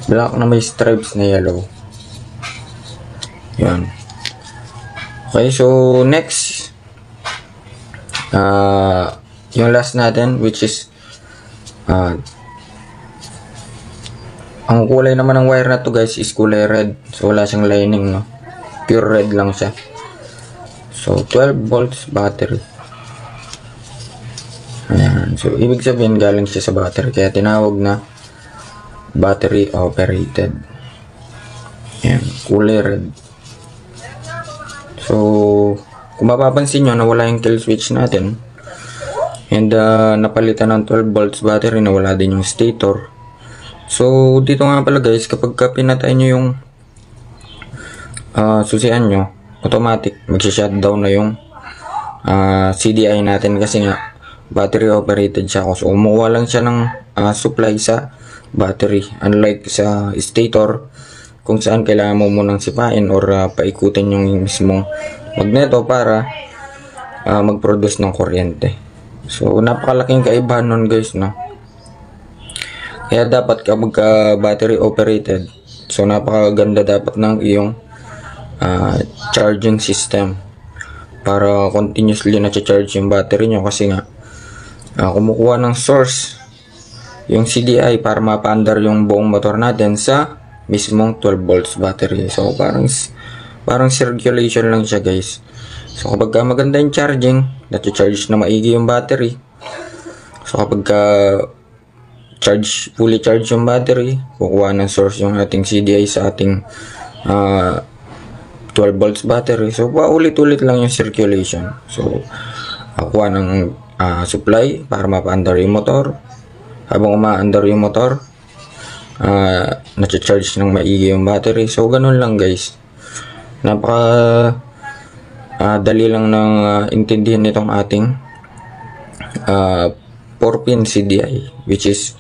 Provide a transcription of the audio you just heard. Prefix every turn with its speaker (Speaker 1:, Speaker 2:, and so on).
Speaker 1: Black na may stripes na yellow. Yan. Okay, so next, yung last natin, which is ang kulay naman ng wire na to guys is kulay red. So wala siyang lining, no? Pure red lang siya. So 12 volts battery. Ayan. So ibig sabihin galing siya sa battery, kaya tinawag na battery operated. Ayan, kulay red. So kung mapapansin nyo, nawala yung kill switch natin. And napalitan ng 12 volts battery, nawala din yung stator. So dito nga pala guys, kapag pinatay nyo yung susian nyo, automatic mag-shutdown na yung CDI natin, kasi nga battery operated siya. So umuha lang siya ng supply sa battery, unlike sa stator kung saan kailangan mo munang sipain or paikutin yung mismong magneto para mag-produce ng kuryente. So napakalaking kaibahan nun guys, no? Kaya dapat kapag battery operated, so napakaganda dapat ng iyong charging system para continuously na-charge yung battery nyo, kasi nga kumukuha ng source yung CDI para mapaandar yung buong motor natin sa mismong 12 volts battery. So parang circulation lang siya guys. So kapag maganda yung charging, na-charge na maigi yung battery, so kapag fully charge yung battery, kukuha ng source yung ating CDI sa ating 12 volts battery. So paulit-ulit lang yung circulation. So kukuha ng supply para mapaandar yung motor. Habang umaandar yung motor, na-charge ng maigi yung battery. So ganun lang guys. Napaka dali lang ng intindihan nitong ating 4-pin CDI, which is